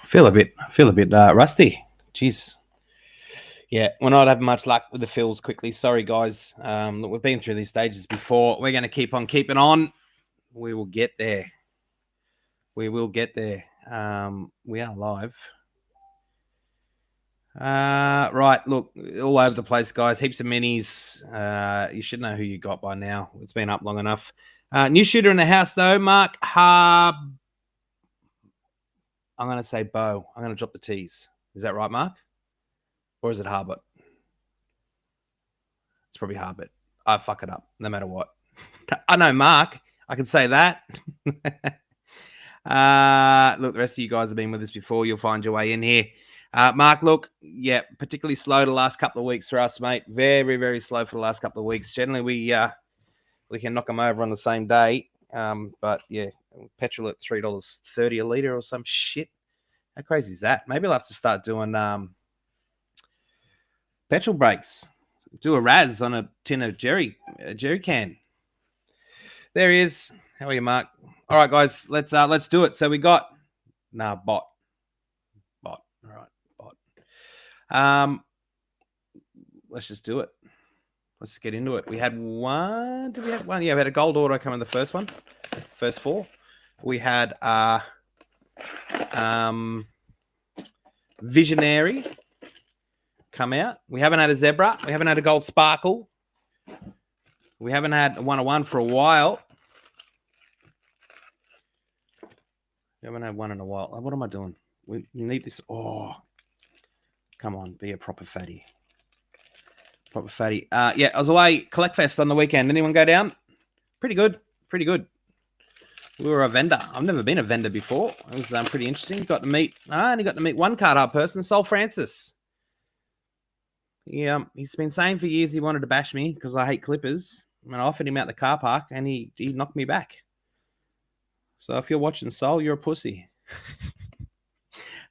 Feel a bit rusty. Jeez. Yeah, we're not having much luck with the fills quickly. Sorry, guys. Look, we've been through these stages before. We're going to keep on keeping on. We will get there. We will get there. We are live. Right, look, all over the place, guys. Heaps of minis. You should know who you got by now. It's been up long enough. New shooter in the house, though, Mark. I'm going to say Bo. I'm going to drop the T's. Is that right, Mark? Or is it Harbert? It's probably Harbert. I fuck it up, no matter what. I know, Mark. I can say that. Look, the rest of you guys have been with us before. You'll find your way in here. Mark, look, yeah, particularly slow the last couple of weeks for us, mate. Very, very slow for the last couple of weeks. Generally, we can knock them over on the same day. But yeah, petrol at $3.30 a litre or some shit. How crazy is that? Maybe I'll have to start doing petrol breaks. Do a Raz on a tin of jerry can. There he is. How are you, Mark? All right, guys, let's do it. So we got bot. All right, bot. Let's just do it. Let's get into it. We had one. Did we have one? Yeah, we had a gold auto come in the first one. First four. We had Visionary come out. We haven't had a Zebra. We haven't had a Gold Sparkle. We haven't had a 101 for a while. We haven't had one in a while. What am I doing? We need this. Oh, come on. Be a proper fatty. Proper fatty. Yeah, I was away Collect Fest on the weekend. Anyone go down? Pretty good. Pretty good. We were a vendor. I've never been a vendor before. It was pretty interesting. Got to meet. I only got to meet one card hard person, Sol Francis. Yeah, he's been saying for years he wanted to bash me because I hate clippers. And I offered him out the car park, and he knocked me back. So if you're watching Sol, you're a pussy.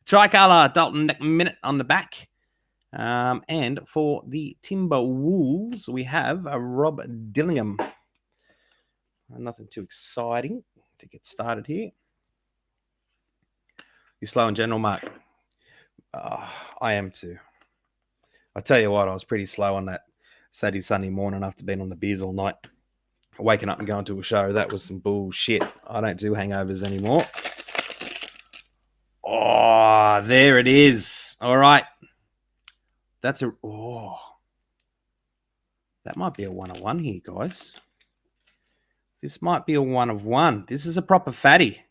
Tricolor, Dalton Minute on the back. And for the Timberwolves, we have a Rob Dillingham. Nothing too exciting to get started here. You're slow in general, Mark. I am too. I tell you what, I was pretty slow on that Saturday, Sunday morning after being on the beers all night. Waking up and going to a show, that was some bullshit. I don't do hangovers anymore. Oh, there it is. All right. That might be a 101 here, guys. This might be a 1 of 1. This is a proper fatty.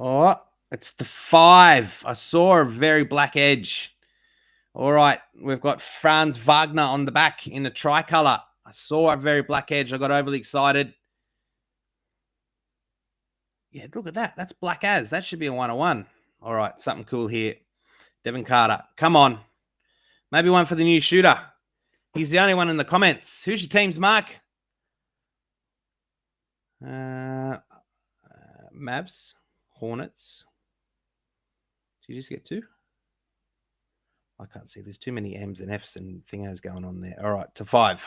Oh, it's the 5. I saw a very black edge. All right, we've got Franz Wagner on the back in the tricolor. I saw a very black edge. I got overly excited. Yeah, look at that. That's black as. That should be a 101. All right, something cool here. Devin Carter. Come on. Maybe one for the new shooter. He's the only one in the comments. Who's your teams, Mark? Mavs. Hornets. Did you just get 2? I can't see. There's too many M's and F's and thingos going on there. All right, to 5.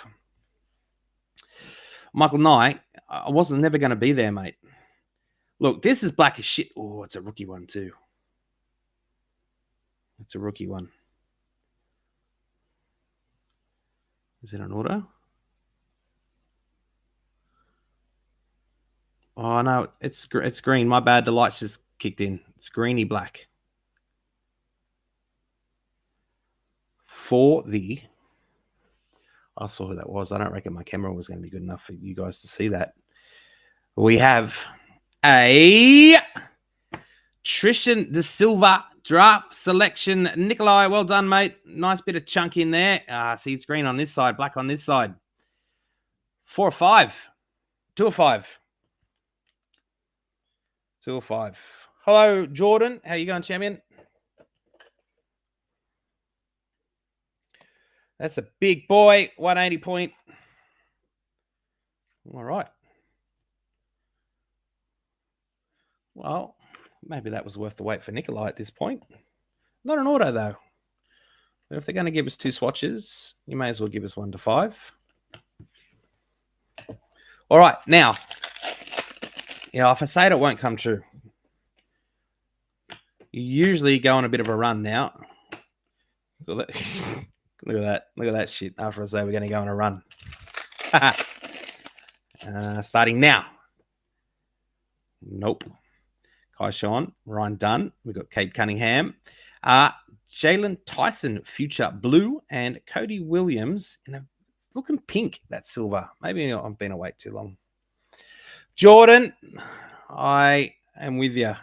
Michael Nye, I wasn't never going to be there, mate. Look, this is black as shit. Oh, it's a rookie one too. It's a rookie one. Is it an auto? Oh, no, it's green. My bad. The lights just kicked in. It's greeny black. For the... I saw who that was. I don't reckon my camera was going to be good enough for you guys to see that. We have a Tristan De Silva draft selection. Nikolai, well done, mate. Nice bit of chunk in there. See, it's green on this side, black on this side. 4 or 5. 2 or 5. 2 or 5. Hello, Jordan. How you going, champion? That's a big boy. 180 point. All right. Well, maybe that was worth the wait for Nikolai at this point. Not an auto, though. But if they're going to give us 2 swatches, you may as well give us 1 to 5. All right. Now, if I say it, it won't come true. You usually go on a bit of a run now. Look at that. Look at that. Look at that shit. After I say we're going to go on a run. Starting now. Nope. Kai Sean, Ryan Dunn. We've got Kate Cunningham. Jalen Tyson, future blue. And Cody Williams in a looking pink, that silver. Maybe I've been away too long. Jordan, I am with you.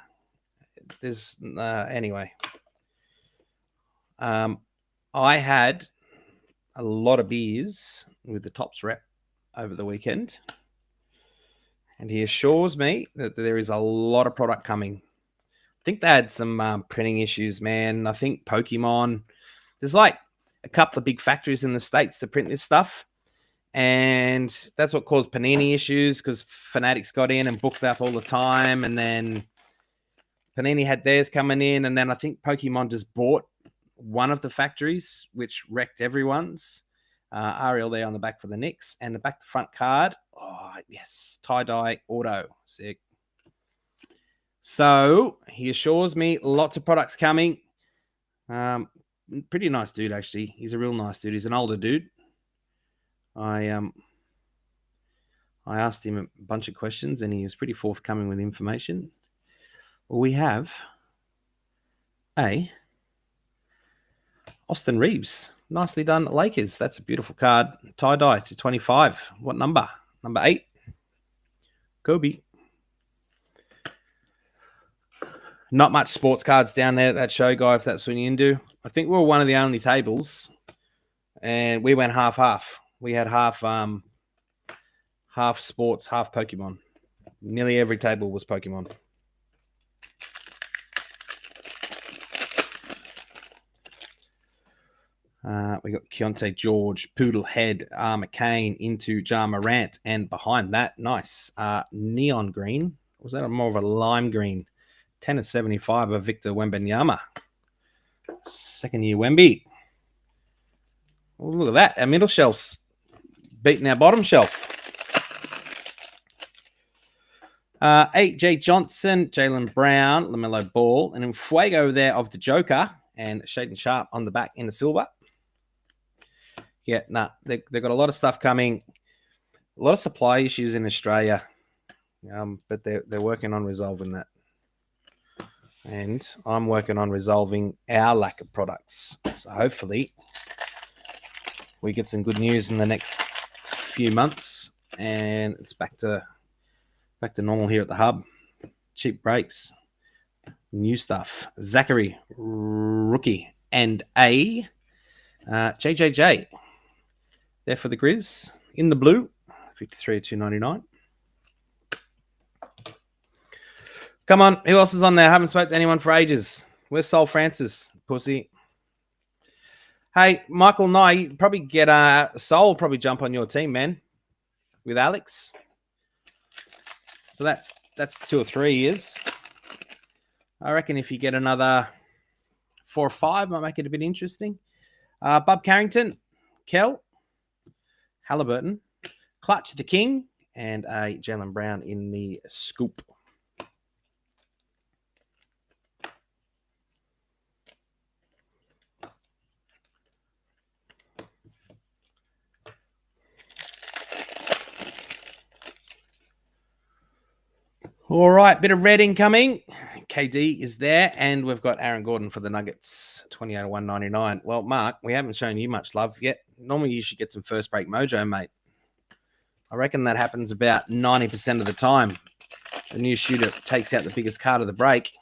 There's anyway. I had a lot of beers with the Tops rep over the weekend, and he assures me that there is a lot of product coming. I think they had some printing issues, man. I think Pokemon, there's like a couple of big factories in the States that print this stuff, and that's what caused Panini issues because Fanatics got in and booked up all the time, and then Panini had theirs coming in, and then I think Pokemon just bought one of the factories, which wrecked everyone's. Ariel there on the back for the Knicks, and the back to front card. Oh, yes. Tie-dye auto. Sick. So he assures me lots of products coming. Pretty nice dude, actually. He's a real nice dude. He's an older dude. I asked him a bunch of questions, and he was pretty forthcoming with information. Well, we have a Austin Reeves. Nicely done, Lakers. That's a beautiful card. Tie-dye to 25. What number? Number 8. Kobe. Not much sports cards down there at that show, guy, if that's what you're into. I think we were one of the only tables, and we went half-half. We had half sports, half Pokemon. Nearly every table was Pokemon. We got Keontae George, Poodle Head, McCain into Ja Morant, and behind that, nice neon green. Was that more of a lime green? 10/75 of Victor Wembanyama. Second year Wemby. Oh, look at that. Our middle shelf's beating our bottom shelf. AJ Johnson, Jaylen Brown, LaMelo Ball, and then Fuego there of the Joker, and Shaden Sharp on the back in the silver. Yeah, they've got a lot of stuff coming. A lot of supply issues in Australia, but they're working on resolving that. And I'm working on resolving our lack of products. So hopefully we get some good news in the next few months, and it's back to normal here at the hub. Cheap breaks, new stuff. Zachary, rookie, and a JJJ. There for the Grizz in the blue, 53/299. Come on, who else is on there? I haven't spoken to anyone for ages. Where's Sol Francis, pussy? Hey, Michael Nye, you probably get Sol probably jump on your team, man, with Alex. So that's 2 or 3 years. I reckon if you get another 4 or 5, might make it a bit interesting. Bob Carrington, Kel, Halliburton, Clutch the King, and a Jaylen Brown in the scoop. All right, bit of red incoming. KD is there, and we've got Aaron Gordon for the Nuggets, 28/199. Well, Mark, we haven't shown you much love yet. Normally, you should get some first break mojo, mate. I reckon that happens about 90% of the time. The new shooter takes out the biggest card of the break.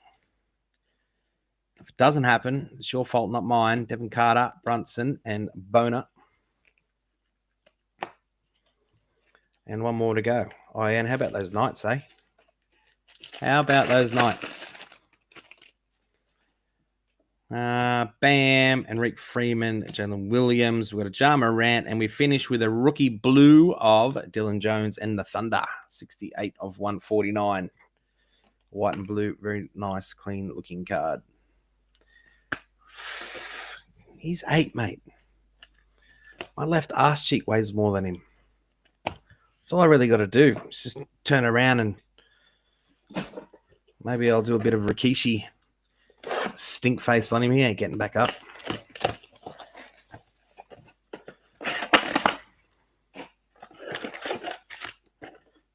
If it doesn't happen, it's your fault, not mine. Devin Carter, Brunson, and Boner. And one more to go. Oh, and how about those Knights, eh? How about those Knights? Bam, Enrique Freeman, Jalen Williams. We've got a Ja Morant, and we finish with a rookie blue of Dylan Jones and the Thunder, 68/149. White and blue, very nice, clean-looking card. He's 8, mate. My left arse cheek weighs more than him. That's all I really got to do. Is just turn around and maybe I'll do a bit of Rikishi stink face on him. He ain't getting back up.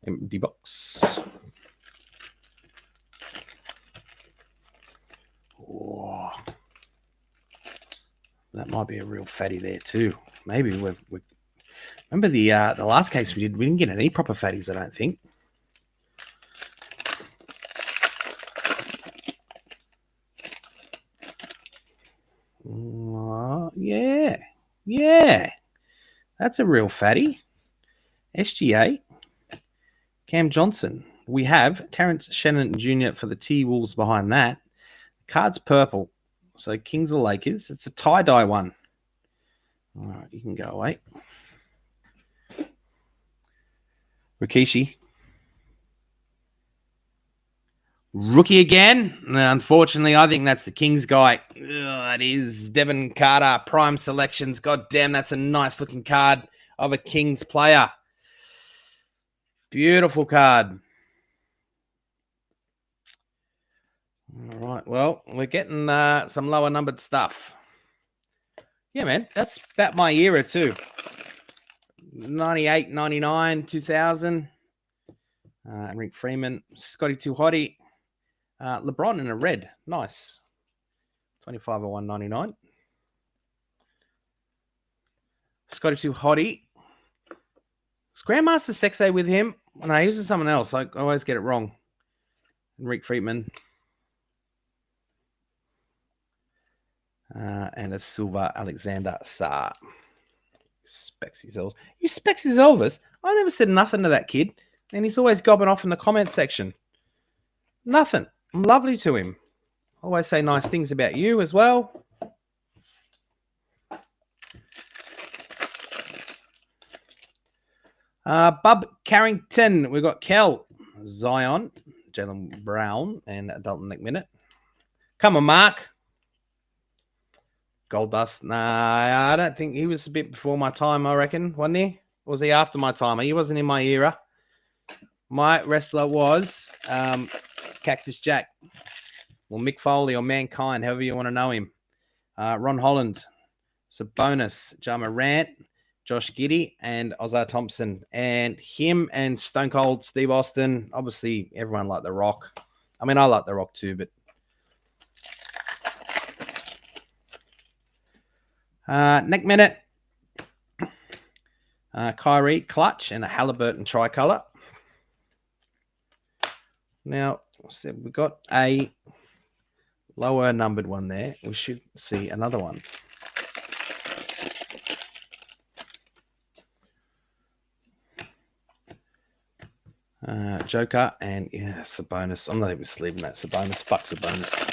Empty box. Oh, that might be a real fatty there too. Maybe we've remember the last case we didn't get any proper fatties, I don't think. Yeah, that's a real fatty. SGA, Cam Johnson. We have Terrence Shannon Jr. for the T-Wolves behind that. Card's purple. So Kings or Lakers. It's a tie-dye one. All right, you can go away. Rikishi. Rookie again. Unfortunately, I think that's the Kings guy. It is Devin Carter, Prime Selections. God damn, that's a nice looking card of a Kings player. Beautiful card. All right, well, we're getting some lower numbered stuff. Yeah, man, that's about my era too. 98, 99, 2000. Rick Freeman, Scotty Too Hottie. LeBron in a red. Nice. 25 or 199. Scotty Too Hottie. Was Grandmaster Sexay with him? No, he was with someone else. I always get it wrong. Rick Friedman. And a silver Alexander Sarr. Spexy Elvis. You Spexy Elvis? I never said nothing to that kid. And he's always gobbing off in the comment section. Nothing. I'm lovely to him. Always say nice things about you as well. Bub Carrington. We've got Kel, Zion, Jalen Brown, and Dalton McMinute. Come on, Mark. Gold Dust. Nah, I don't think he was a bit before my time, I reckon, wasn't he? Or was he after my time? He wasn't in my era. My wrestler was Cactus Jack, or Mick Foley, or Mankind, however you want to know him. Ron Holland, Sabonis, Ja Morant, Josh Giddey, and Ozar Thompson. And him and Stone Cold Steve Austin. Obviously, everyone liked The Rock. I mean, I like The Rock too, but Nick Minute, Kyrie, Clutch, and a Halliburton tricolor. Now, so we got a lower numbered one there. We should see another one. Joker and yeah, Sabonis. I'm not even sleeping that Sabonis. Fuck Sabonis.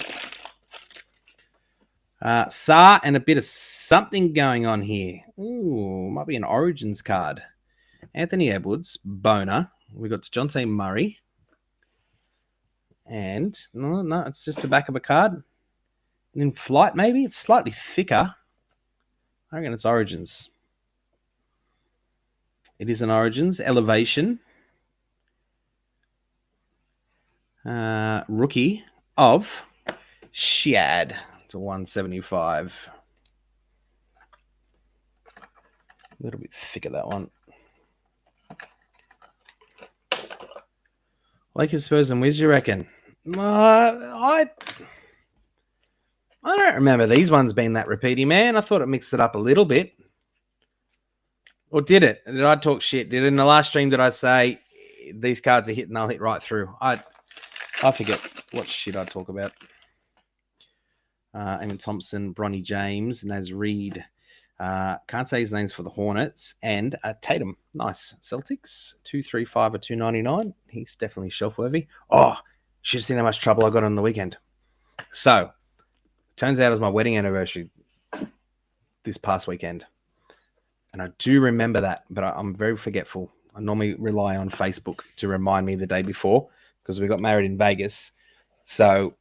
Sarr and a bit of something going on here. Ooh, might be an Origins card. Anthony Edwards, Boner. We got DeJounte Murray. And no, it's just the back of a card. And in Flight, maybe it's slightly thicker. I reckon it's Origins. It is an Origins. Elevation. Rookie of Shad to 175. A little bit thicker, that one. Lakers, Spurs, and Wiz, you reckon? I don't remember these ones being that repeaty, man. I thought it mixed it up a little bit. Or did it? Did I talk shit? Did in the last stream did I say these cards are hitting, I'll hit right through? I forget what shit I talk about. Eamon Thompson, Bronny James, Naz Reid. Can't say his names for the Hornets. And Tatum. Nice. Celtics. 235 or 299. He's definitely shelf worthy. Oh, should have seen how much trouble I got on the weekend. So, turns out it was my wedding anniversary this past weekend. And I do remember that, but I'm very forgetful. I normally rely on Facebook to remind me the day before because we got married in Vegas. So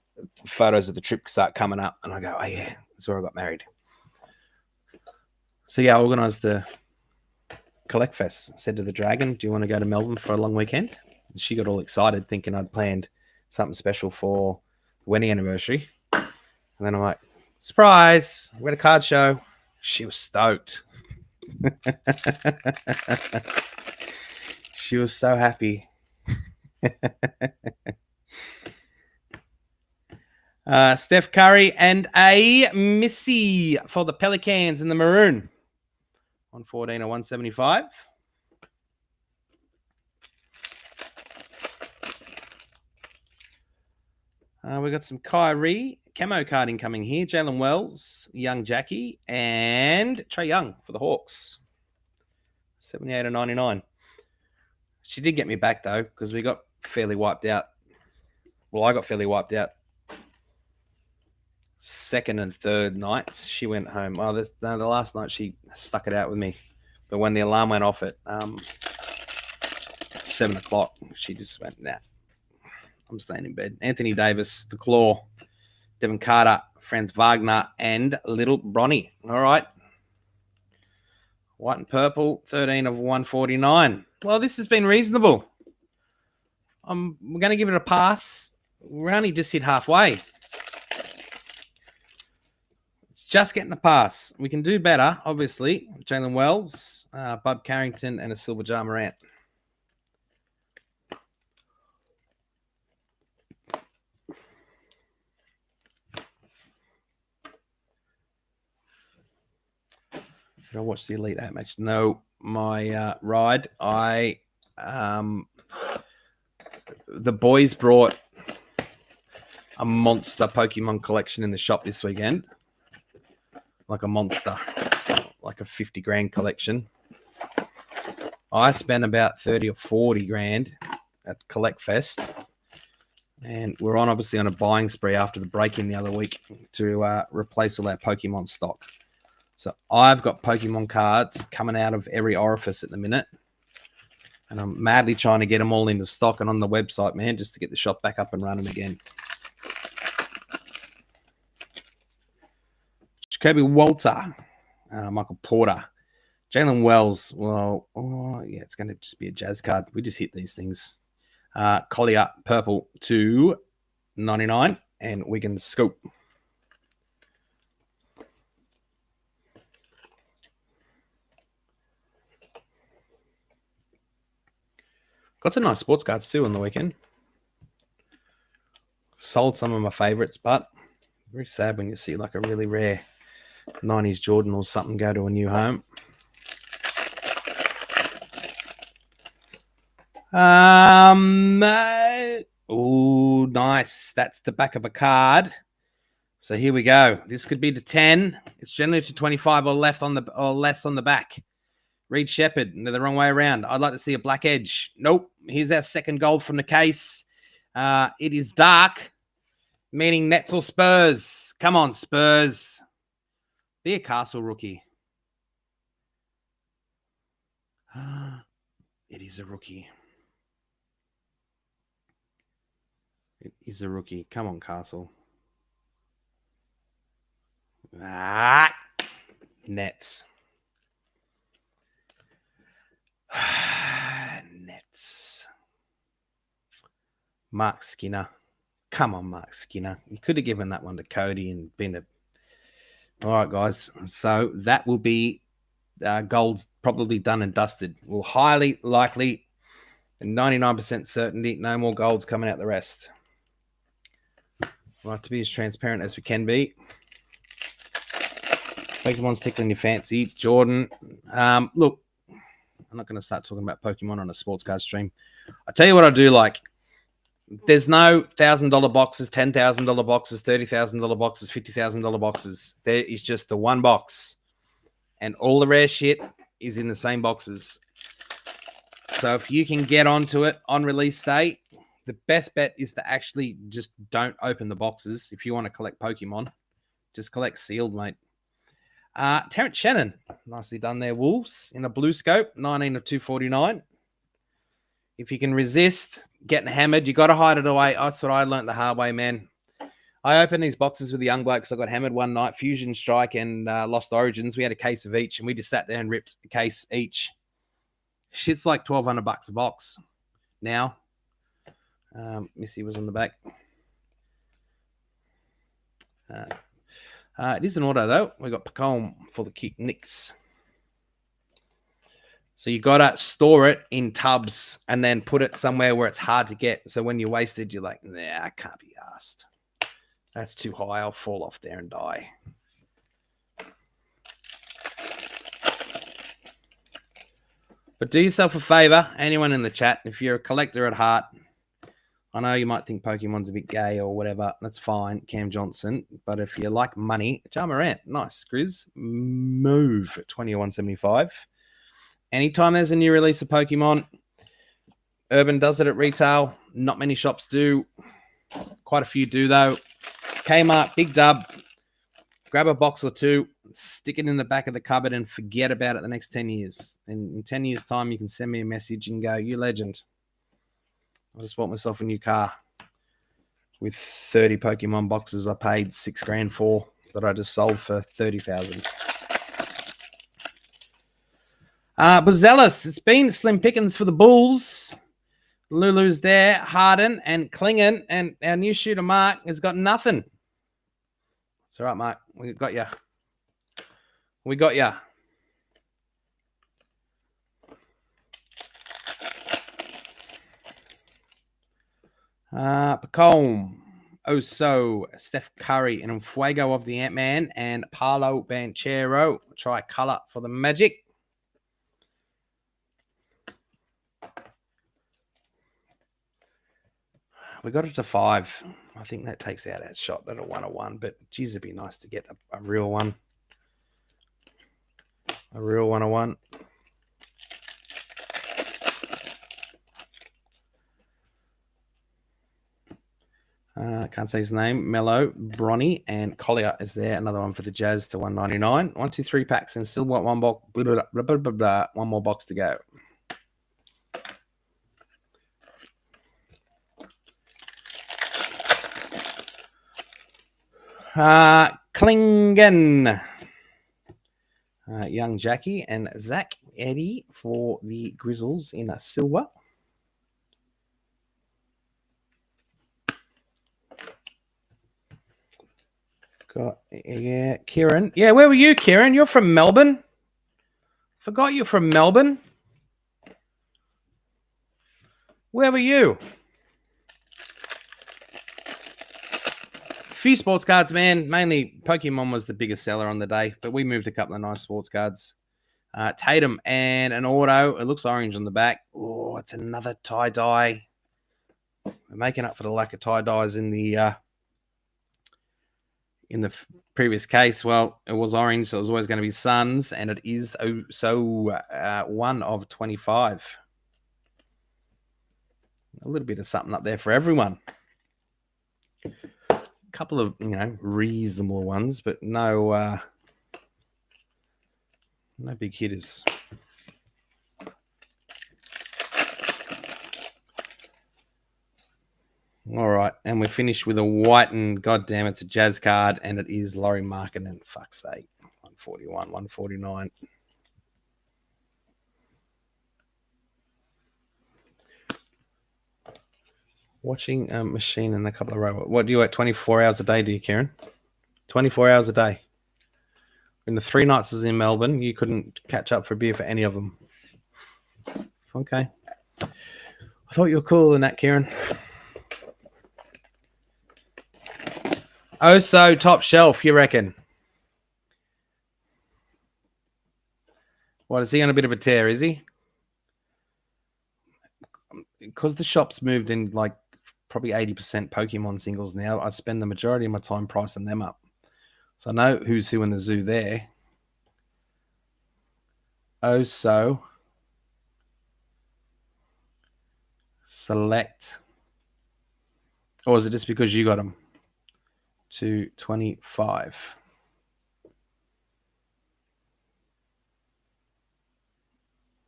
photos of the trip start coming up and I go, oh yeah, that's where I got married. So yeah, I organised the Collect Fest. I said to the Dragon, do you want to go to Melbourne for a long weekend? And she got all excited thinking I'd planned something special for the wedding anniversary. And then I'm like, surprise, we got a card show. She was stoked. She was so happy. Steph Curry and a Missy for the Pelicans in the maroon. 114 or 175. We got some Kyrie camo carding coming here. Jalen Wells, Young Jackie, and Trae Young for the Hawks. 78 or 99. She did get me back, though, because we got fairly wiped out. Well, I got fairly wiped out. Second and third nights, she went home. The last night she stuck it out with me. But when the alarm went off at 7 o'clock, she just went, nah, I'm staying in bed. Anthony Davis, the Claw, Devin Carter, Franz Wagner, and Little Bronny. All right. White and purple, 13 of 149. Well, this has been reasonable. We're going to give it a pass. We're only just hit halfway. It's just getting a pass. We can do better, obviously. Jalen Wells, Bud Carrington, and a Silver Jar Morant. Did I watch the Elite 8 match? No, my ride. The boys brought a monster Pokemon collection in the shop this weekend. Like a monster. Like a 50 grand collection. I spent about 30 or 40 grand at Collect Fest. And we're obviously on a buying spree after the break-in the other week to replace all our Pokemon stock. So I've got Pokemon cards coming out of every orifice at the minute. And I'm madly trying to get them all into stock and on the website, man, just to get the shop back up and running again. Jacoby Walter, Michael Porter, Jalen Wells. Well, yeah, it's going to just be a jazz card. We just hit these things. Collier, purple, 2.99, and Wigan Scoop. Got some nice sports cards too on the weekend. Sold some of my favorites, but very sad when you see like a really rare 90s Jordan or something go to a new home. Oh, nice. That's the back of a card. So here we go. This could be to 10. It's generally to 25 or less on the back. Reed Shepherd, the wrong way around. I'd like to see a black edge. Nope. Here's our second gold from the case. It is dark, meaning Nets or Spurs. Come on, Spurs. Be a Castle rookie. It is a rookie. It is a rookie. Come on, Castle. Nets. Nets. Mark Skinner. Come on, Mark Skinner. You could have given that one to Cody and been a... All right, guys. So that will be gold probably done and dusted. Will highly likely, 99% certainty, no more golds coming out the rest. We like to be as transparent as we can be. Pokemon's tickling your fancy. Jordan. Look, I'm not going to start talking about Pokemon on a sports card stream. I tell you what I do like. There's no $1,000 boxes, $10,000 boxes, $30,000 boxes, $50,000 boxes. There is just the one box. And all the rare shit is in the same boxes. So if you can get onto it on release day, the best bet is to actually just don't open the boxes. If you want to collect Pokemon, just collect sealed, mate. Terrence Shannon, nicely done there. Wolves in a blue scope, 19 of 249. If you can resist getting hammered, you got to hide it away. That's what I learned the hard way, man. I opened these boxes with the young blokes. I got hammered one night, Fusion Strike and Lost Origins. We had a case of each, and we just sat there and ripped a case each. Shit's like $1,200 a box now. Missy was on the back. It is an auto, though. We got Pacom for the kick nicks. So you got to store it in tubs and then put it somewhere where it's hard to get. So when you're wasted, you're like, nah, I can't be asked. That's too high. I'll fall off there and die. But do yourself a favor, anyone in the chat, if you're a collector at heart, I know you might think Pokemon's a bit gay or whatever. That's fine, Cam Johnson. But if you like money, Jamarant, nice. Grizz, move at 21.75. Anytime there's a new release of Pokemon, Urban does it at retail. Not many shops do. Quite a few do, though. Kmart, big dub. Grab a box or two, stick it in the back of the cupboard and forget about it the next 10 years. And in 10 years' time, you can send me a message and go, you legend. I just bought myself a new car with 30 Pokemon boxes I paid $6,000 for that I just sold for $30,000. Buzelis, it's been slim pickings for the Bulls. Lulu's there, Harden and Klingon, and our new shooter Mark has got nothing. It's all right, Mark. We got you. We got you. Pacome, Oso, Steph Curry, and Fuego of the Ant-Man, and Paolo Banchero. Tri-color for the Magic. We got it to 5. I think that takes out our shot at a 101, but geez, it'd be nice to get a real one. A real 101. Can't say his name. Mello, Bronny, and Collier is there. Another one for the Jazz to 199. 1, 2, 3 packs, and still want one box. One more box to go. Klingon. Young Jackie and Zach Eddie for the Grizzles in a silver. Yeah, Kieran. Yeah, where were you, Kieran? You're from Melbourne. Forgot you're from Melbourne. Where were you? Few sports cards, man. Mainly Pokemon was the biggest seller on the day, but we moved a couple of nice sports cards. Tatum and an auto. It looks orange on the back. Oh, it's another tie-dye. We're making up for the lack of tie-dyes in the previous case. Well, it was orange, so it was always going to be Suns, and it is 1 of 25. A little bit of something up there for everyone. A couple of, reasonable ones, but no big hitters. All right, and we're finished with a white, and goddamn, it's a Jazz card, and it is Laurie Markkinen. Fuck's sake, 141, 149. Watching a machine in a couple of robots. What do you at 24 hours a day, do you, Kieran? 24 hours a day. In the 3 nights I was in Melbourne, you couldn't catch up for a beer for any of them. Okay. I thought you were cooler than that, Kieran. Oh, so top shelf, you reckon? What, is he on a bit of a tear, is he? Because the shop's moved in like probably 80% Pokemon singles now, I spend the majority of my time pricing them up. So I know who's who in the zoo there. Oh, so select. Or is it just because you got them? 225.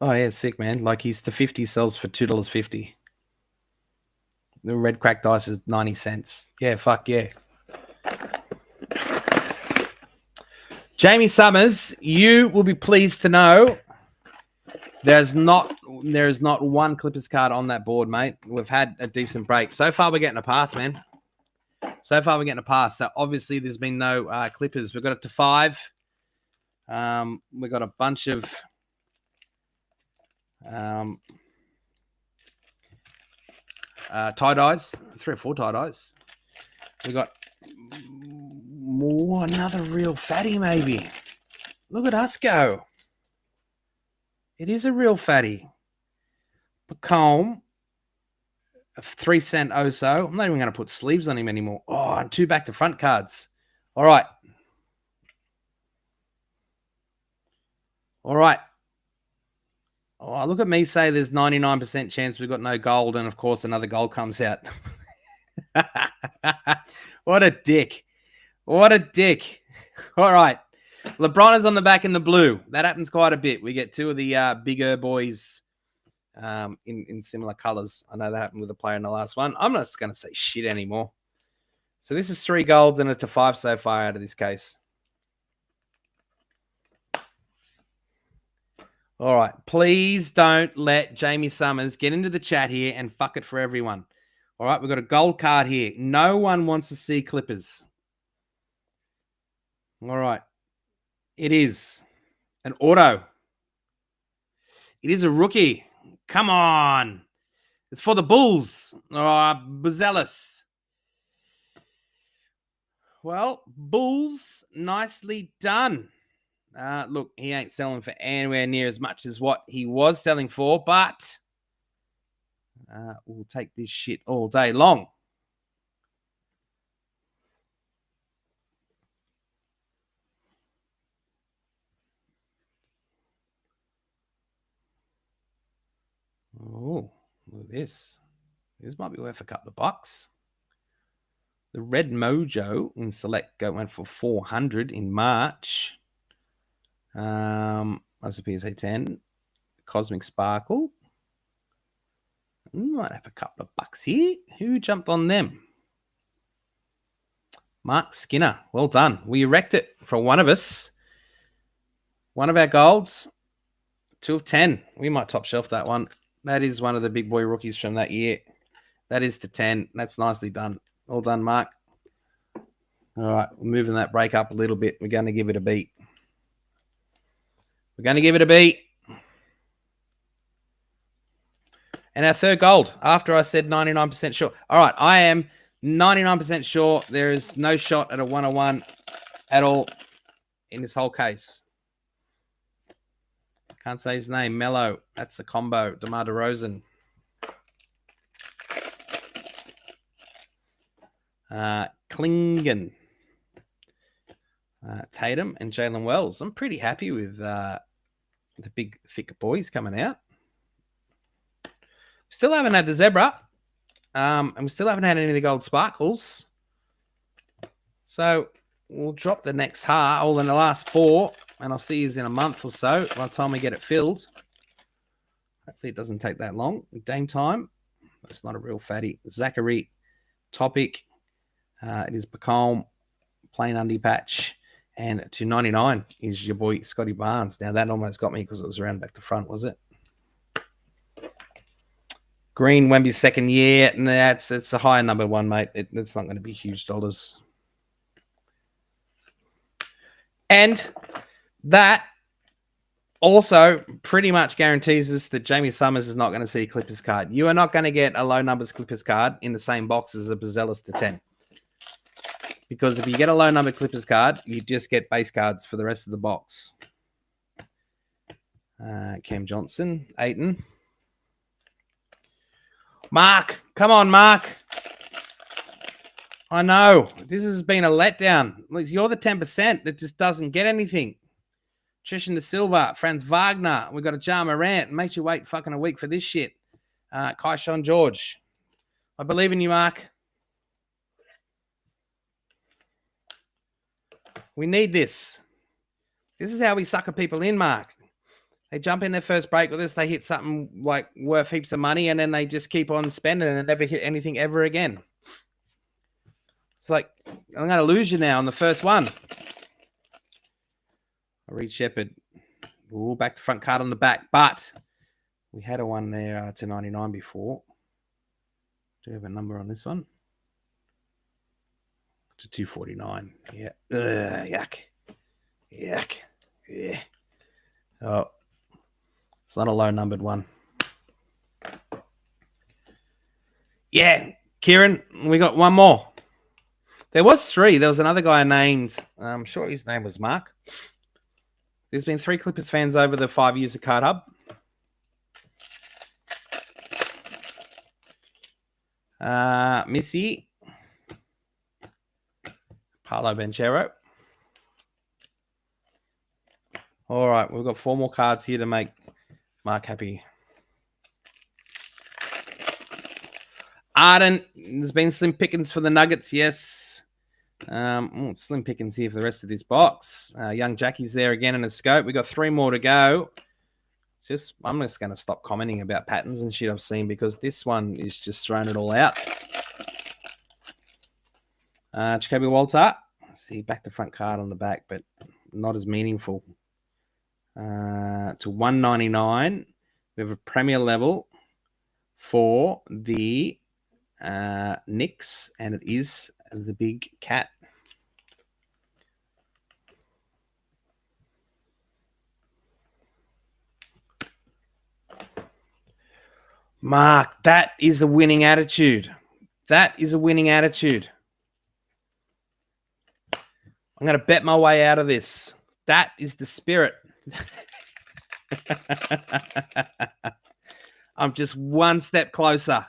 Oh, yeah, sick, man. Like, he's the 50 sells for $2.50. The red cracked dice is 90 cents. Yeah, fuck yeah. Jamie Summers, you will be pleased to know there is not one Clippers card on that board, mate. We've had a decent break. So far, we're getting a pass, man. So far, we're getting a pass. So obviously, there's been no Clippers. We've got it to 5. We've got a bunch of tie-dyes, 3 or 4 tie-dyes. We got more, another real fatty, maybe. Look at us go. It is a real fatty. Pacombe, a 3 cent Oso. I'm not even going to put sleeves on him anymore. Oh, and 2 back to front cards. All right. All right. Oh, look at me say there's 99% chance we've got no gold, and of course another gold comes out. What a dick. What a dick. All right. LeBron is on the back in the blue. That happens quite a bit. We get 2 of the bigger boys in similar colors. I know that happened with a player in the last one. I'm not going to say shit anymore. So this is 3 golds and a to 5 so far out of this case. All right. Please don't let Jamie Summers get into the chat here and fuck it for everyone. All right. We've got a gold card here. No one wants to see Clippers. All right. It is an auto. It is a rookie. Come on. It's for the Bulls. Buzelis. Well, Bulls, nicely done. Look, he ain't selling for anywhere near as much as what he was selling for, but we'll take this shit all day long. Oh, look at this. This might be worth a couple of bucks. The Red Mojo in Select went for 400 in March. That's a PSA 10. Cosmic Sparkle. We might have a couple of bucks here. Who jumped on them? Mark Skinner. Well done. We wrecked it for one of us. One of our golds. 2 of 10. We might top shelf that one. That is one of the big boy rookies from that year. That is the 10. That's nicely done. Well done, Mark. All right, we're moving that break up a little bit. We're going to give it a beat. We're going to give it a beat. And our third gold, after I said 99% sure. All right, I am 99% sure there is no shot at a 101 at all in this whole case. Can't say his name. Mello. That's the combo. DeMar DeRozan. Klingen. Tatum and Jalen Wells. I'm pretty happy with the big, thick boys coming out. Still haven't had the Zebra. And we still haven't had any of the gold sparkles. So we'll drop the next half, all in the last 4, and I'll see you in a month or so by the time we get it filled. Hopefully it doesn't take that long. Dame time. That's not a real fatty. Zachary Topic. It is Pacombe, plain undie patch. And 299 is your boy Scotty Barnes. Now that almost got me because it was around back to front, was it? Green Wemby's second year. Nah, it's a higher number one, mate. It's not going to be huge dollars. And that also pretty much guarantees us that Jamie Summers is not going to see a Clippers card. You are not going to get a low numbers Clippers card in the same box as a Buzelis to 10. Because if you get a low number Clippers card, you just get base cards for the rest of the box. Cam Johnson, Aiton. Mark, come on, Mark. I know. This has been a letdown. You're the 10% that just doesn't get anything. Trishan De Silva, Franz Wagner. We've got a Ja Morant. Makes you wait fucking a week for this shit. Kaishan George. I believe in you, Mark. We need this. This is how we sucker people in, Mark. They jump in their first break with us. They hit something like worth heaps of money, and then they just keep on spending and never hit anything ever again. It's like, I'm going to lose you now on the first one. Reed Shepherd. Ooh, back to front card on the back. But we had a one there to 99 before. Do you have a number on this one? to 249. Yeah. Yuck. Yuck. Yeah. Oh, it's not a low numbered one. Yeah, Kieran, we got one more. There was 3. There was another guy named, I'm sure his name was Mark. There's been 3 Clippers fans over the 5 years of Card Hub. Missy. Paolo Banchero. All right, we've got 4 more cards here to make Mark happy. Arden, there's been slim pickings for the Nuggets, yes. Slim pickings here for the rest of this box. Young Jackie's there again in a scope. We've got 3 more to go. I'm just going to stop commenting about patterns and shit I've seen because this one is just throwing it all out. Jacoby Walter. See, back to front card on the back, but not as meaningful. To 199. We have a Premier level for the Knicks, and it is the Big Cat. Mark, that is a winning attitude. That is a winning attitude. I'm going to bet my way out of this. That is the spirit. I'm just one step closer.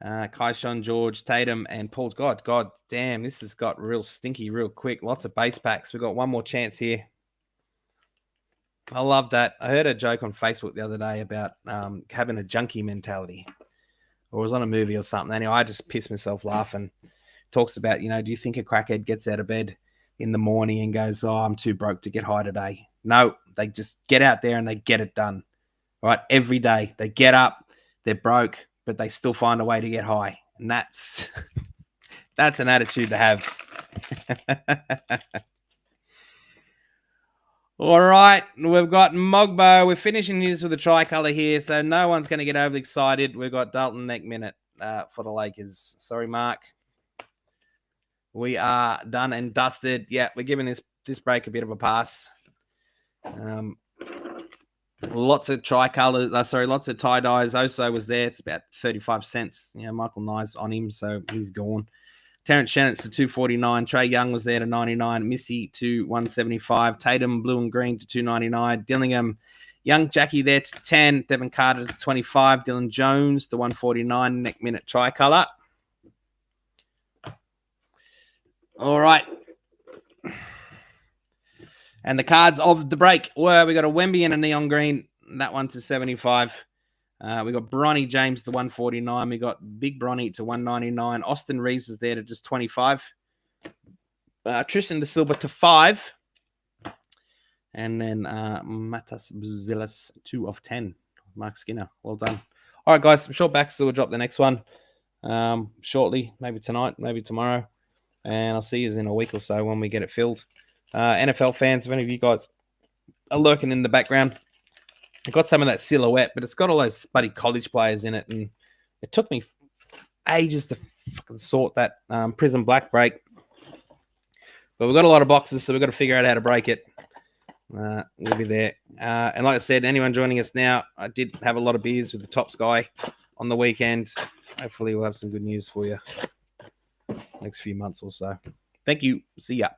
Kaishon, George, Tatum, and Paul. God damn, this has got real stinky real quick. Lots of base packs. We've got one more chance here. I love that. I heard a joke on Facebook the other day about having a junkie mentality. Or it was on a movie or something. Anyway, I just pissed myself laughing. Talks about, do you think a crackhead gets out of bed in the morning and goes, oh, I'm too broke to get high today? No, they just get out there and they get it done. Right? Every day. They get up, they're broke, but they still find a way to get high. And that's an attitude to have. All right, we've got Mogbo. We're finishing this with a tricolour here, so no one's going to get overly excited. We've got Dalton neck minute for the Lakers. Sorry, Mark. We are done and dusted. Yeah, we're giving this break a bit of a pass. Lots of tricolors. Lots of tie dyes. Oso was there. It's about 35 cents. Michael Nye's on him, so he's gone. Terrence Shannon's to 249. Trey Young was there to 99. Missy to 175. Tatum, blue and green to 299. Dillingham, Young Jackie there to 10. Devin Carter to 25. Dylan Jones to 149. Neck minute tricolor. All right. And the cards of the break were, we got a Wemby and a neon green. That one to 75. We got Bronny James to 149. We got Big Bronny to 199. Austin Reeves is there to just 25. Tristan De Silva to 5. And then Matas Buzilas 2 of 10. Mark Skinner. Well done. All right, guys. I'm sure Baxter will drop the next one shortly. Maybe tonight, maybe tomorrow. And I'll see you in a week or so when we get it filled. NFL fans, if any of you guys are lurking in the background, I've got some of that silhouette, but it's got all those bloody college players in it. And it took me ages to fucking sort that Prism Black break. But we've got a lot of boxes, so we've got to figure out how to break it. We'll be there. And like I said, anyone joining us now, I did have a lot of beers with the Tops guy on the weekend. Hopefully we'll have some good news for you next few months or so. Thank you. See ya.